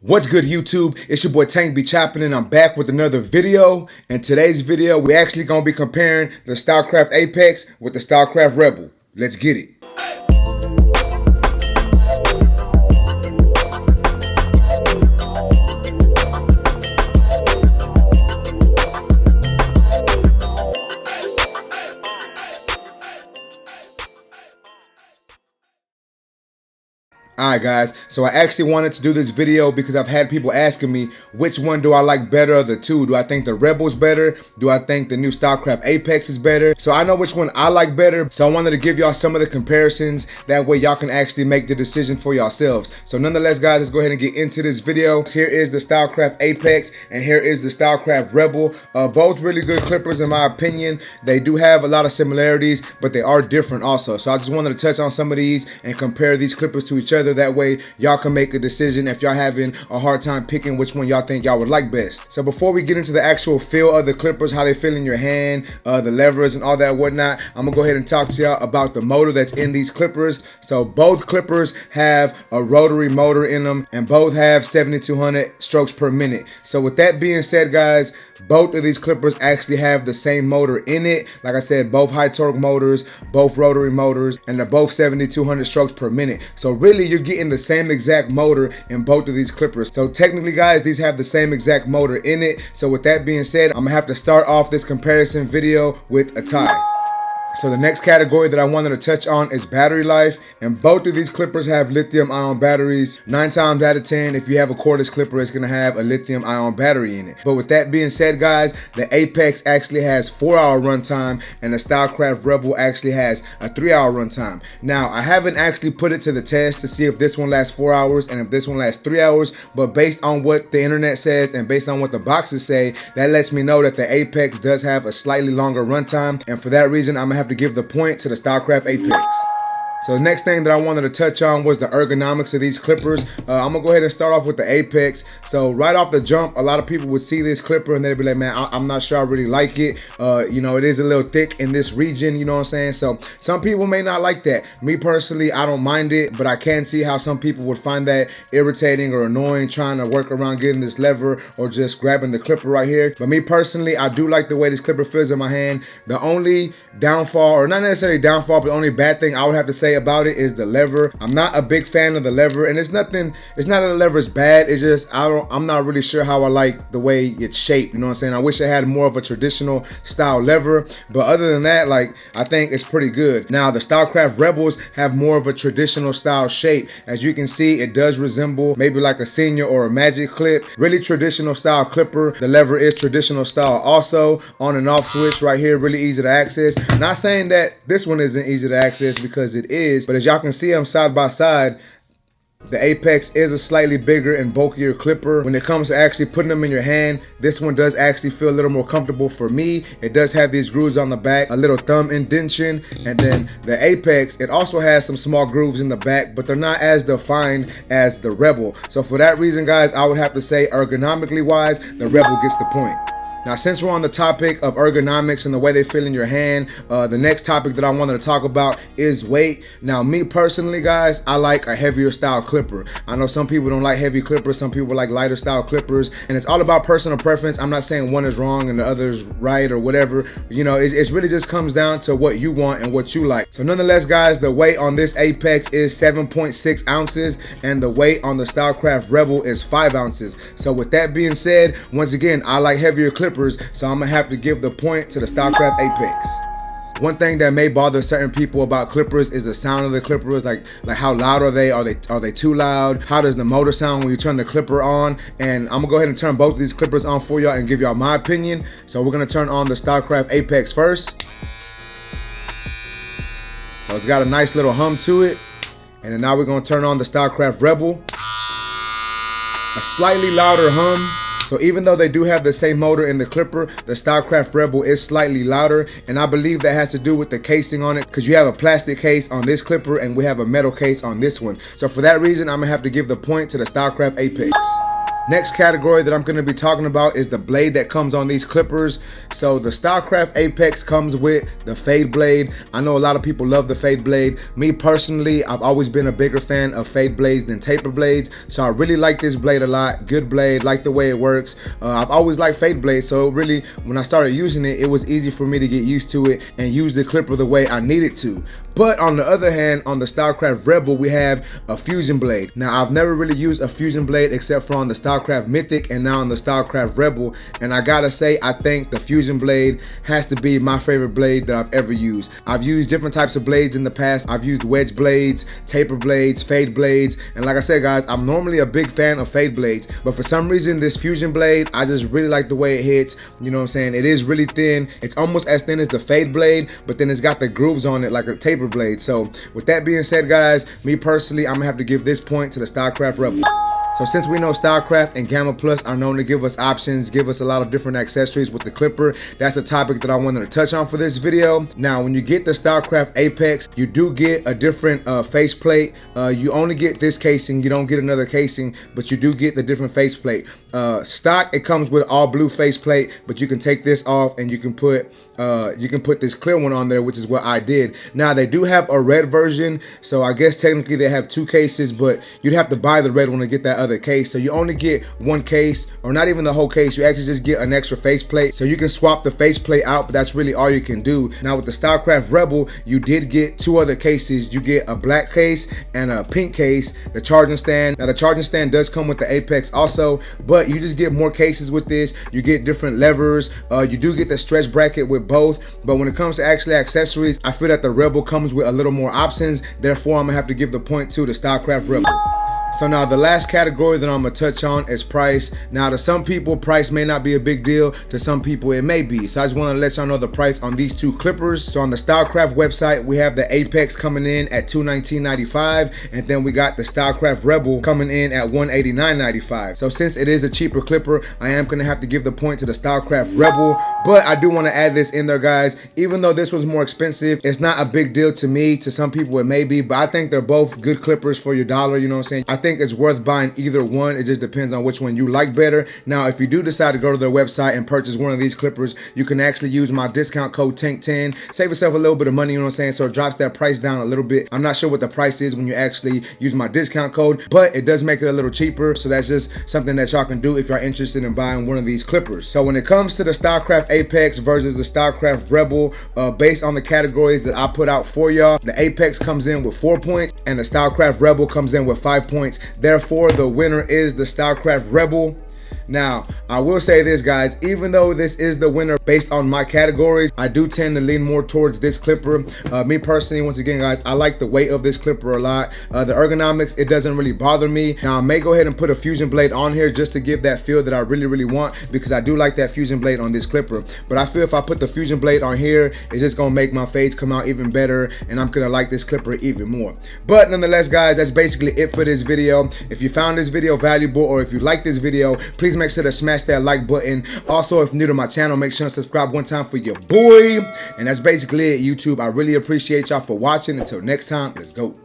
What's good, YouTube? It's your boy Tank be chopping, and I'm back with another video. In today's video, we're actually gonna be comparing the Stylecraft Apex with the Stylecraft Rebel. Let's get it. Alright guys, so I actually wanted to do this video because I've had people asking me which one do I like better of the two. Do I think the Rebel's better? Do I think the new Stylecraft Apex is better? So I know which one I like better, so I wanted to give y'all some of the comparisons. That way y'all can actually make the decision for yourselves. So nonetheless guys, let's go ahead and get into this video. Here is the Stylecraft Apex and here is the Stylecraft Rebel. Both really good clippers in my opinion. They do have a lot of similarities, but they are different also. So I just wanted to touch on some of these and compare these clippers to each other. That way y'all can make a decision if y'all having a hard time picking which one y'all think y'all would like best. So before we get into the actual feel of the clippers, how they feel in your hand, the levers and all that whatnot, I'm gonna go ahead and talk to y'all about the motor that's in these clippers. So both clippers have a rotary motor in them and both have 7,200 strokes per minute. So with that being said guys, both of these clippers actually have the same motor in it. Like I said, both high torque motors, both rotary motors, and they're both 7,200 strokes per minute. So really you're getting the same exact motor in both of these clippers. So technically guys, these have the same exact motor in it. So with that being said, I'm gonna have to start off this comparison video with a tie. So the next category that I wanted to touch on is battery life, and both of these clippers have lithium ion batteries. 9 times out of 10, if you have a cordless clipper, it's gonna have a lithium ion battery in it. But with that being said guys, the Apex actually has 4-hour runtime and the Stylecraft Rebel actually has a 3-hour runtime. Now I haven't actually put it to the test to see if this one lasts 4 hours and if this one lasts 3 hours, but based on what the internet says and based on what the boxes say, that lets me know that the Apex does have a slightly longer runtime, and for that reason I'm gonna have to give the point to the Stylecraft Apex. So the next thing that I wanted to touch on was the ergonomics of these clippers. I'm gonna go ahead and start off with the Apex. So right off the jump, a lot of people would see this clipper and they'd be like, man, I'm not sure I really like it. You know, it is a little thick in this region, you know what I'm saying? So some people may not like that. Me personally, I don't mind it, but I can see how some people would find that irritating or annoying trying to work around getting this lever or just grabbing the clipper right here. But me personally, I do like the way this clipper feels in my hand. The only downfall, or not necessarily downfall, but the only bad thing I would have to say about it is the lever. I'm not a big fan of the lever, and it's not that the lever is bad, it's just I'm not really sure how I like the way it's shaped, you know what I'm saying? I wish it had more of a traditional style lever, but other than that, like, I think it's pretty good. Now the Stylecraft Rebels have more of a traditional style shape. As you can see, it does resemble maybe like a Senior or a Magic clip. Really traditional style clipper. The lever is traditional style also. On and off switch right here, really easy to access. Not saying that this one isn't easy to access, because it is, but as y'all can see them side by side, the Apex is a slightly bigger and bulkier clipper. When it comes to actually putting them in your hand, this one does actually feel a little more comfortable for me. It does have these grooves on the back, a little thumb indentation, and then the Apex, it also has some small grooves in the back, but they're not as defined as the Rebel. So for that reason guys, I would have to say ergonomically wise, the Rebel gets the point. Now, since we're on the topic of ergonomics and the way they feel in your hand, the next topic that I wanted to talk about is weight. Now, me personally, guys, I like a heavier style clipper. I know some people don't like heavy clippers, some people like lighter style clippers, and it's all about personal preference. I'm not saying one is wrong and the other is right or whatever. You know, it really just comes down to what you want and what you like. So nonetheless, guys, the weight on this Apex is 7.6 ounces and the weight on the Stylecraft Rebel is 5 ounces. So with that being said, once again, I like heavier clippers, so I'm gonna have to give the point to the Stylecraft Apex. One thing that may bother certain people about clippers is the sound of the clippers, like how loud are they? Are they too loud? How does the motor sound when you turn the clipper on? And I'm gonna go ahead and turn both of these clippers on for y'all and give y'all my opinion. So we're gonna turn on the Stylecraft Apex first. So it's got a nice little hum to it. And then now we're gonna turn on the Stylecraft Rebel. A slightly louder hum. So even though they do have the same motor in the clipper, the Stylecraft Rebel is slightly louder, and I believe that has to do with the casing on it, because you have a plastic case on this clipper and we have a metal case on this one. So for that reason, I'm gonna have to give the point to the Stylecraft Apex. Next category that I'm going to be talking about is the blade that comes on these clippers. So the Stylecraft Apex comes with the fade blade. I know a lot of people love the fade blade. Me personally, I've always been a bigger fan of fade blades than taper blades. So I really like this blade a lot. Good blade, like the way it works. I've always liked fade blades. So really, when I started using it, it was easy for me to get used to it and use the clipper the way I needed to. But on the other hand, on the Stylecraft Rebel, we have a fusion blade. Now, I've never really used a fusion blade except for on the Stylecraft Mythic and now on the Stylecraft Rebel. And I gotta say, I think the fusion blade has to be my favorite blade that I've ever used. I've used different types of blades in the past. I've used wedge blades, taper blades, fade blades. And like I said, guys, I'm normally a big fan of fade blades. But for some reason, this fusion blade, I just really like the way it hits. You know what I'm saying? It is really thin. It's almost as thin as the fade blade, but then it's got the grooves on it like a taper blade. So with that being said, guys, me personally, I'm gonna have to give this point to the Stylecraft Rebel. So since we know Stylecraft and Gamma Plus are known to give us options, give us a lot of different accessories with the clipper, that's a topic that I wanted to touch on for this video. Now, when you get the Stylecraft Apex, you do get a different face plate. You only get this casing, you don't get another casing, but you do get the different face plate. Stock, it comes with all blue face plate, but you can take this off and you can put this clear one on there, which is what I did. Now, they do have a red version, so I guess technically they have two cases, but you'd have to buy the red one to get that other case. So you only get one case, or not even the whole case. You actually just get an extra face plate. So you can swap the face plate out, but that's really all you can do. Now with the Stylecraft Rebel, you did get two other cases. You get a black case and a pink case, the charging stand. Now the charging stand does come with the Apex also, but you just get more cases with this. You get different levers. You do get the stretch bracket with both, but when it comes to actually accessories, I feel that the Rebel comes with a little more options. Therefore, I'm gonna have to give the point to the Stylecraft Rebel. So now the last category that I'm gonna touch on is price. Now to some people, price may not be a big deal. To some people, it may be. So I just wanna let y'all know the price on these two clippers. So on the Stylecraft website, we have the Apex coming in at $219.95, and then we got the Stylecraft Rebel coming in at $189.95. So since it is a cheaper clipper, I am gonna have to give the point to the Stylecraft Rebel. But I do wanna add this in there, guys. Even though this was more expensive, it's not a big deal to me. To some people, it may be, but I think they're both good clippers for your dollar, you know what I'm saying? I think it's worth buying either one. It just depends on which one you like better. Now, if you do decide to go to their website and purchase one of these clippers, you can actually use my discount code TANK10. Save yourself a little bit of money, you know what I'm saying? So it drops that price down a little bit. I'm not sure what the price is when you actually use my discount code, but it does make it a little cheaper. So that's just something that y'all can do if you're interested in buying one of these clippers. So when it comes to the Stylecraft Apex versus the Stylecraft Rebel, based on the categories that I put out for y'all, the Apex comes in with 4 points and the Stylecraft Rebel comes in with 5 points. Therefore, the winner is the Stylecraft Rebel. Now, I will say this, guys, even though this is the winner based on my categories, I do tend to lean more towards this clipper. Me personally, once again, guys, I like the weight of this clipper a lot. The ergonomics, it doesn't really bother me. Now, I may go ahead and put a fusion blade on here just to give that feel that I really want, because I do like that fusion blade on this clipper. But I feel if I put the fusion blade on here, it's just gonna make my fades come out even better, and I'm gonna like this clipper even more. But nonetheless, guys, that's basically it for this video. If you found this video valuable, or if you like this video, please make sure to smash that like button. Also, if new to my channel, make sure to subscribe one time for your boy. And that's basically it, YouTube. I really appreciate y'all for watching. Until next time, let's go.